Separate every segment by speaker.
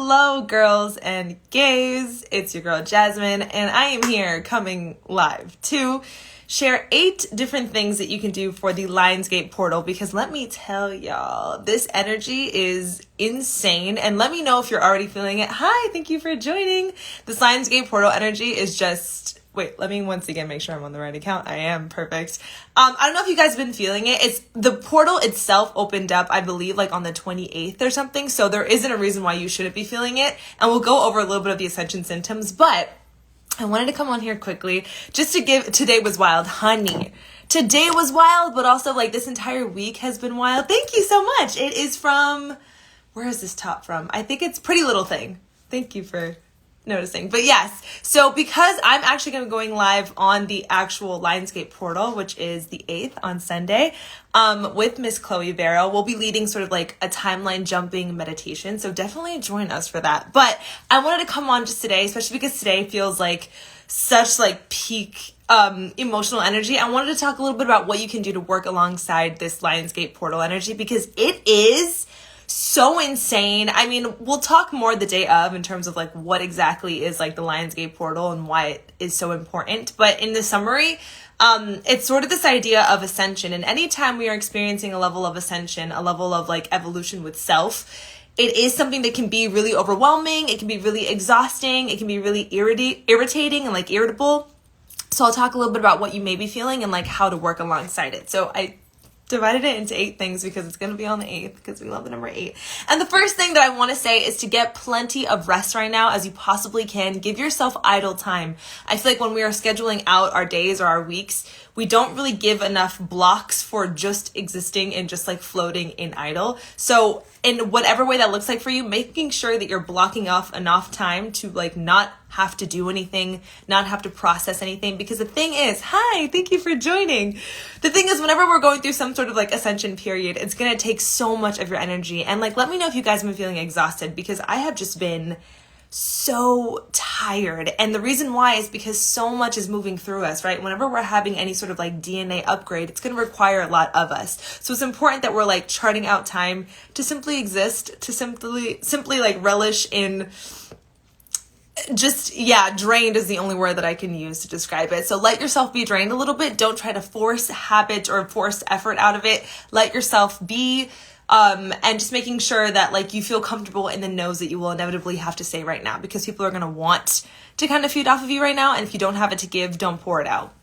Speaker 1: Hello, girls and gays. It's your girl Jasmine, and I am here coming live to share 8 different things that you can do for the Lionsgate portal, because let me tell y'all, this energy is insane, and let me know if you're already feeling it. Hi, thank you for joining. This Lionsgate portal energy is just... Wait, let me once again make sure I'm on the right account. I am. Perfect. I don't know if you guys have been feeling it. It's the portal itself opened up, I believe, like on the 28th or something. So there isn't a reason why you shouldn't be feeling it. And we'll go over a little bit of the ascension symptoms. But I wanted to come on here quickly just to give... Today was wild, honey. Today was wild, but also like this entire week has been wild. Thank you so much. It is from... Where is this top from? I think it's Pretty Little Thing. Thank you for noticing. But yes, so because I'm actually going to be going live on the actual Lionsgate portal, which is the 8th on Sunday, with Miss Chloe Vero, we'll be leading sort of like a timeline jumping meditation. So definitely join us for that. But I wanted to come on just today, especially because today feels like such like peak emotional energy. I wanted to talk a little bit about what you can do to work alongside this Lionsgate portal energy, because it is so insane. I mean, we'll talk more the day of in terms of like what exactly is like the Lionsgate portal and why it is so important. But in the summary, it's sort of this idea of ascension. And anytime we are experiencing a level of ascension, a level of like evolution with self, it is something that can be really overwhelming. It can be really exhausting. It can be really irritating and like irritable. So I'll talk a little bit about what you may be feeling and like how to work alongside it. So I divided it into 8 things because it's going to be on the 8th because we love the number 8. And the first thing that I want to say is to get plenty of rest right now as you possibly can. Give yourself idle time. I feel like when we are scheduling out our days or our weeks, we don't really give enough blocks for just existing and just like floating in idle. So in whatever way that looks like for you, making sure that you're blocking off enough time to like not have to do anything, not have to process anything. Because the thing is, hi, thank you for joining. The thing is, whenever we're going through some sort of like ascension period, it's going to take so much of your energy. And like, let me know if you guys have been feeling exhausted, because I have just been so tired. And the reason why is because so much is moving through us, right? Whenever we're having any sort of like DNA upgrade, it's going to require a lot of us. So it's important that we're like charting out time to simply exist, to simply like relish in just, drained is the only word that I can use to describe it. So let yourself be drained a little bit. Don't try to force habit or force effort out of it. Let yourself be, and just making sure that like you feel comfortable in the no's that you will inevitably have to say right now, because people are going to want to kind of feed off of you right now. And if you don't have it to give, don't pour it out.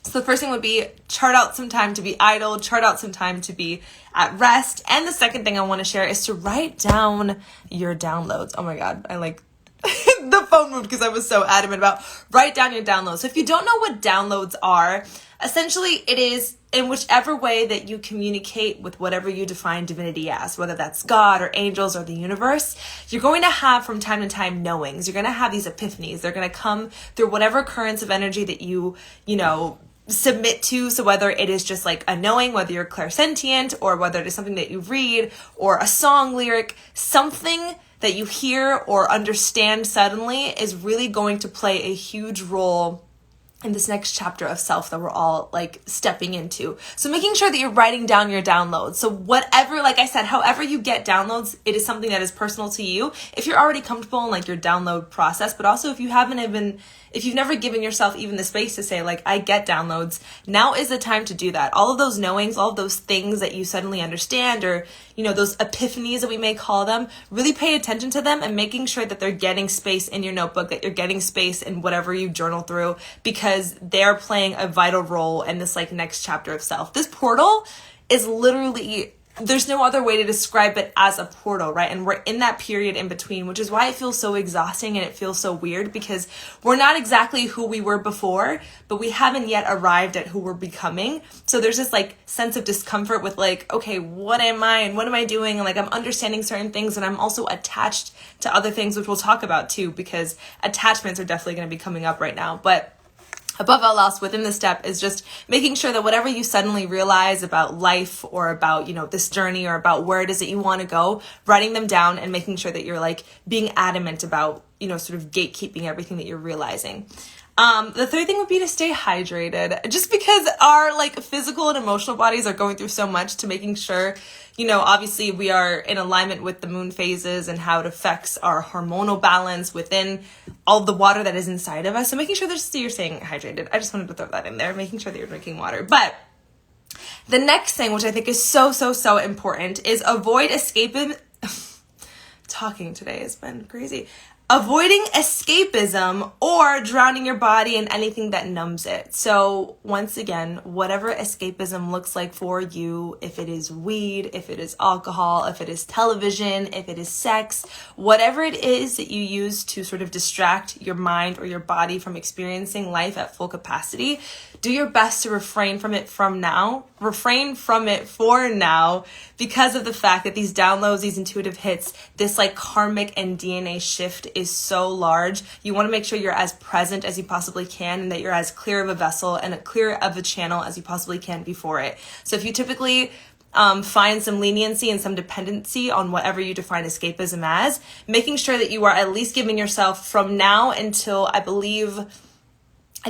Speaker 1: So the first thing would be chart out some time to be idle, chart out some time to be at rest. And the second thing I want to share is to write down your downloads. Oh my God, I like the phone moved because I was so adamant about write down your downloads. So if you don't know what downloads are, essentially it is in whichever way that you communicate with whatever you define divinity as, whether that's God or angels or the universe, you're going to have from time to time knowings. You're going to have these epiphanies. They're going to come through whatever currents of energy that you submit to. So whether it is just like a knowing, whether you're clairsentient, or whether it is something that you read or a song lyric, something that you hear or understand suddenly is really going to play a huge role in this next chapter of self that we're all like stepping into. So making sure that you're writing down your downloads. So whatever, like I said, however you get downloads, it is something that is personal to you. If you're already comfortable in like your download process, but also if you've never given yourself even the space to say like, I get downloads, now is the time to do that. All of those knowings, all of those things that you suddenly understand, or, those epiphanies that we may call them, really pay attention to them and making sure that they're getting space in your notebook, that you're getting space in whatever you journal through, because they're playing a vital role in this like next chapter of self. This portal is literally, there's no other way to describe it as a portal, right? And we're in that period in between, which is why it feels so exhausting and it feels so weird, because we're not exactly who we were before, but we haven't yet arrived at who we're becoming. So there's this like sense of discomfort with like, okay, what am I and what am I doing? And like, I'm understanding certain things, and I'm also attached to other things, which we'll talk about too, because attachments are definitely going to be coming up right now. But above all else, within the step is just making sure that whatever you suddenly realize about life or about, this journey or about where it is that you want to go, writing them down and making sure that you're like being adamant about, sort of gatekeeping everything that you're realizing. The third thing would be to stay hydrated, just because our like physical and emotional bodies are going through so much, to making sure, obviously we are in alignment with the moon phases and how it affects our hormonal balance within all the water that is inside of us. So making sure that you're staying hydrated. I just wanted to throw that in there, making sure that you're drinking water. But the next thing, which I think is so, so, so important, is avoid escapism. Talking today has been crazy. Avoiding escapism or drowning your body in anything that numbs it. So once again, whatever escapism looks like for you, if it is weed, if it is alcohol, if it is television, if it is sex, whatever it is that you use to sort of distract your mind or your body from experiencing life at full capacity, do your best to refrain from it for now, because of the fact that these downloads, these intuitive hits, this like karmic and DNA shift is so large. You want to make sure you're as present as you possibly can, and that you're as clear of a vessel and clear of a channel as you possibly can before it. So if you typically find some leniency and some dependency on whatever you define escapism as, making sure that you are at least giving yourself from now until I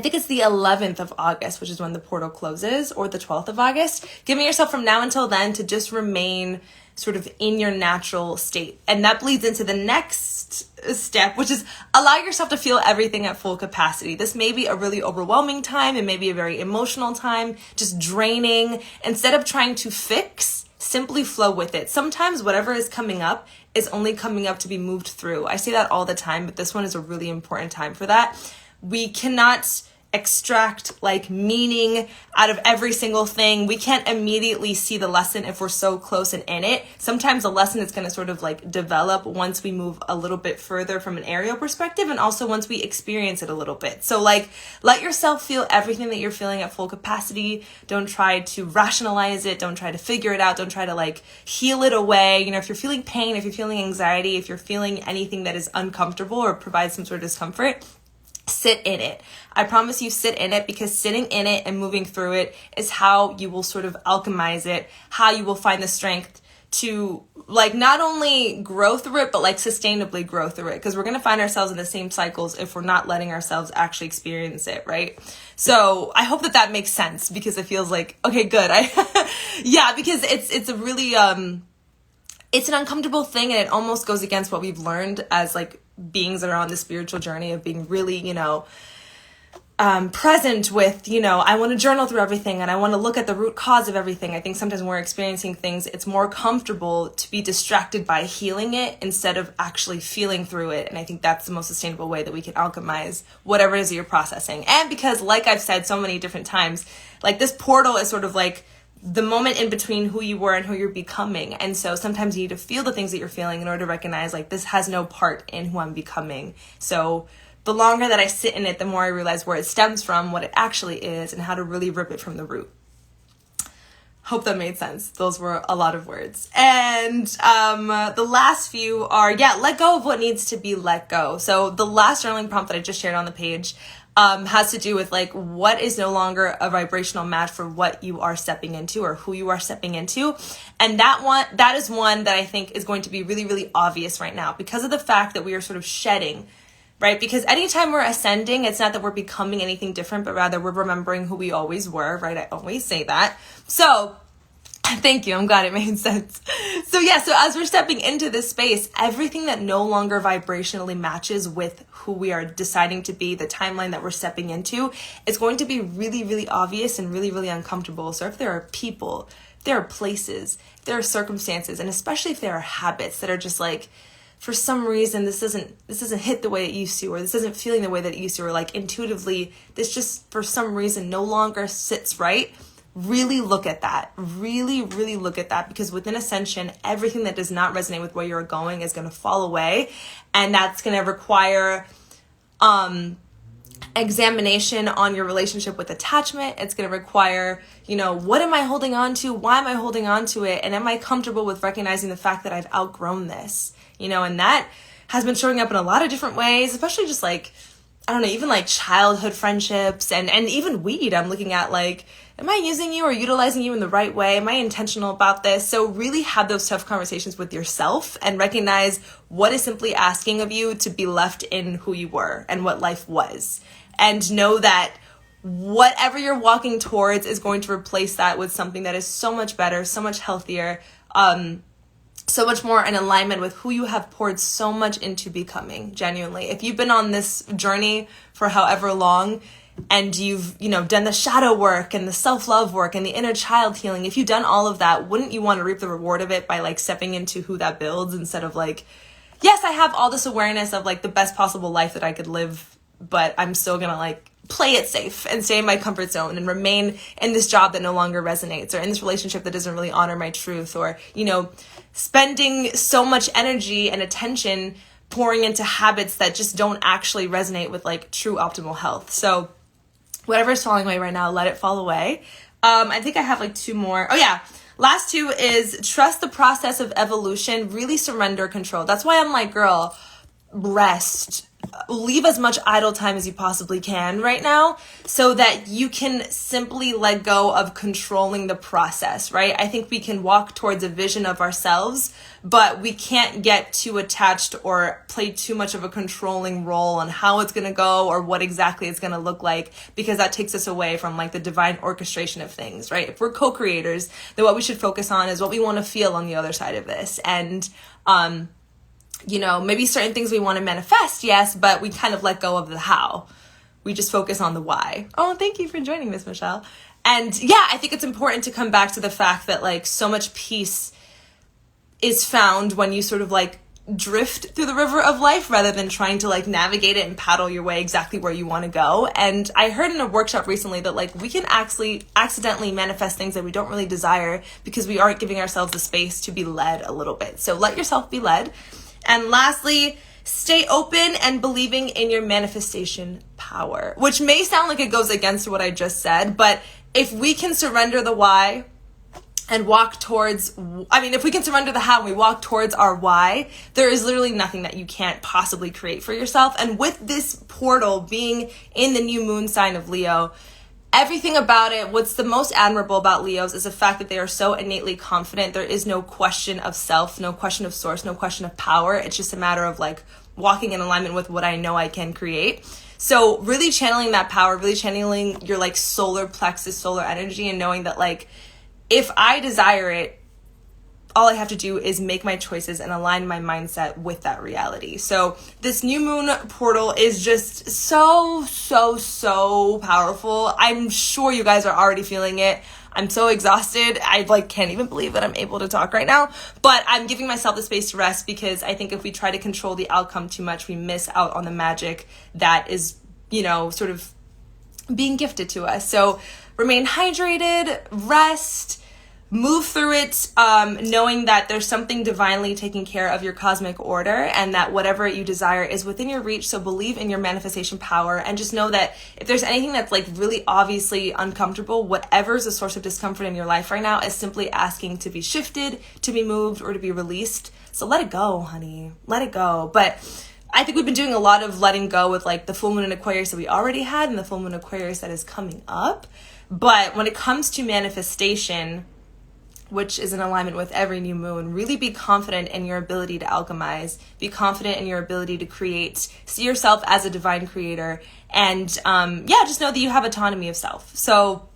Speaker 1: think it's the 11th of August, which is when the portal closes, or the 12th of August, giving yourself from now until then to just remain sort of in your natural state. And that bleeds into the next step, which is allow yourself to feel everything at full capacity. This may be a really overwhelming time. It may be a very emotional time, just draining. Instead of trying to fix, simply flow with it. Sometimes whatever is coming up is only coming up to be moved through. I say that all the time, but this one is a really important time for that. We cannot extract like meaning out of every single thing. We can't immediately see the lesson if we're so close and in it. Sometimes the lesson is going to sort of like develop once we move a little bit further from an aerial perspective, and also once we experience it a little bit. So like, let yourself feel everything that you're feeling at full capacity. Don't try to rationalize it. Don't try to figure it out. Don't try to like heal it away. If you're feeling pain, if you're feeling anxiety, if you're feeling anything that is uncomfortable or provides some sort of discomfort, sit in it. I promise you, sit in it, because sitting in it and moving through it is how you will sort of alchemize it, how you will find the strength to like not only grow through it, but like sustainably grow through it, because we're going to find ourselves in the same cycles if we're not letting ourselves actually experience it, right? So I hope that makes sense, because it feels like, okay, good. Yeah, because it's a really, it's an uncomfortable thing, and it almost goes against what we've learned as like beings that are on the spiritual journey of being really, present with, I want to journal through everything and I want to look at the root cause of everything. I think sometimes when we're experiencing things, it's more comfortable to be distracted by healing it instead of actually feeling through it. And I think that's the most sustainable way that we can alchemize whatever it is that you're processing. And because, like I've said so many different times, like this portal is sort of like the moment in between who you were and who you're becoming. And so sometimes you need to feel the things that you're feeling in order to recognize like this has no part in who I'm becoming. So the longer that I sit in it, the more I realize where it stems from, what it actually is, and how to really rip it from the root. Hope that made sense. Those were a lot of words. And the last few are, let go of what needs to be let go. So the last journaling prompt that I just shared on the page has to do with like what is no longer a vibrational match for what you are stepping into or who you are stepping into. And that is one that I think is going to be really, really obvious right now because of the fact that we are sort of shedding, right? Because anytime we're ascending, it's not that we're becoming anything different, but rather we're remembering who we always were, right? I always say that. So thank you. I'm glad it made sense. So as we're stepping into this space, everything that no longer vibrationally matches with who we are deciding to be, the timeline that we're stepping into, is going to be really, really obvious and really, really uncomfortable. So if there are people, if there are places, if there are circumstances, and especially if there are habits that are just like, for some reason, this doesn't hit the way it used to, or this isn't feeling the way that it used to, or like intuitively, this just for some reason no longer sits right. Really look at that. Really, really look at that, because within ascension, everything that does not resonate with where you're going is going to fall away. And that's going to require examination on your relationship with attachment. It's going to require, what am I holding on to? Why am I holding on to it? And am I comfortable with recognizing the fact that I've outgrown this? And that has been showing up in a lot of different ways, especially just like, I don't know, even like childhood friendships and even weed. I'm looking at like, am I using you or utilizing you in the right way? Am I intentional about this? So really have those tough conversations with yourself and recognize what is simply asking of you to be left in who you were and what life was. and know that whatever you're walking towards is going to replace that with something that is so much better, so much healthier, so much more in alignment with who you have poured so much into becoming, genuinely. If you've been on this journey for however long, and you've, done the shadow work and the self-love work and the inner child healing, if you've done all of that, wouldn't you want to reap the reward of it by like stepping into who that builds, instead of like, yes, I have all this awareness of like the best possible life that I could live, but I'm still gonna like play it safe and stay in my comfort zone and remain in this job that no longer resonates, or in this relationship that doesn't really honor my truth, or, spending so much energy and attention pouring into habits that just don't actually resonate with like true optimal health. So whatever's falling away right now, let it fall away. I think I have like 2 more. Oh yeah. Last 2 is trust the process of evolution, really surrender control. That's why I'm like, girl, rest. Leave as much idle time as you possibly can right now, so that you can simply let go of controlling the process, right? I think we can walk towards a vision of ourselves, but we can't get too attached or play too much of a controlling role on how it's going to go or what exactly it's going to look like, because that takes us away from like the divine orchestration of things, right? If we're co-creators, then what we should focus on is what we want to feel on the other side of this. And, maybe certain things we want to manifest, yes, but we kind of let go of the how. We just focus on the why. Oh, thank you for joining, Miss Michelle. And yeah, I think it's important to come back to the fact that like so much peace is found when you sort of like drift through the river of life, rather than trying to like navigate it and paddle your way exactly where you want to go. And I heard in a workshop recently that like we can actually accidentally manifest things that we don't really desire because we aren't giving ourselves the space to be led a little bit. So let yourself be led. And lastly, stay open and believing in your manifestation power, which may sound like it goes against what I just said, but if we can surrender the why and walk towards, if we can surrender the how and we walk towards our why, there is literally nothing that you can't possibly create for yourself. And with this portal being in the new moon sign of Leo, everything about it, what's the most admirable about Leos is the fact that they are so innately confident. There is no question of self, no question of source, no question of power. It's just a matter of like walking in alignment with what I know I can create. So really channeling that power, really channeling your like solar plexus, solar energy, and knowing that like, if I desire it, all I have to do is make my choices and align my mindset with that reality. So this new moon portal is just so, so, so powerful. I'm sure you guys are already feeling it. I'm so exhausted. I can't even believe that I'm able to talk right now, but I'm giving myself the space to rest, because I think if we try to control the outcome too much, we miss out on the magic that is, sort of being gifted to us. So remain hydrated, rest, move through it, knowing that there's something divinely taking care of your cosmic order, and that whatever you desire is within your reach. So believe in your manifestation power, and just know that if there's anything that's like really obviously uncomfortable, whatever's a source of discomfort in your life right now is simply asking to be shifted, to be moved, or to be released. So let it go, honey. Let it go. But I think we've been doing a lot of letting go with like the full moon in Aquarius that we already had and the full moon Aquarius that is coming up. But when it comes to manifestation, which is in alignment with every new moon, really be confident in your ability to alchemize, be confident in your ability to create, see yourself as a divine creator, and just know that you have autonomy of self. So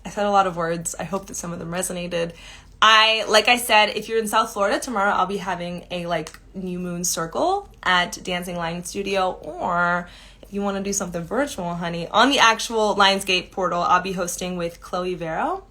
Speaker 1: I said a lot of words. I hope that some of them resonated. Like I said, if you're in South Florida, tomorrow I'll be having a new moon circle at Dancing Lion Studio, or if you want to do something virtual, honey, on the actual Lionsgate portal, I'll be hosting with Chloe Vero.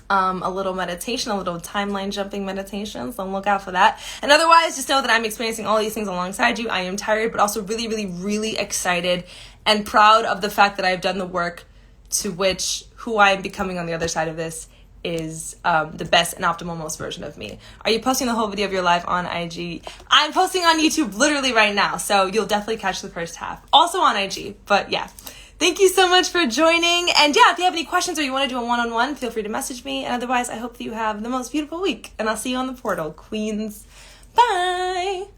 Speaker 1: A little meditation, a little timeline jumping meditation, so look out for that. And otherwise, just know that I'm experiencing all these things alongside you. I am tired, but also really, really, really excited and proud of the fact that I've done the work to which who I am becoming on the other side of this is the best and optimal most version of me. Are you posting the whole video of your life on IG? I'm posting on YouTube literally right now, so you'll definitely catch the first half. Also on IG, but yeah. Thank you so much for joining. And yeah, if you have any questions or you want to do a one-on-one, feel free to message me. And otherwise, I hope that you have the most beautiful week. And I'll see you on the portal, Queens. Bye.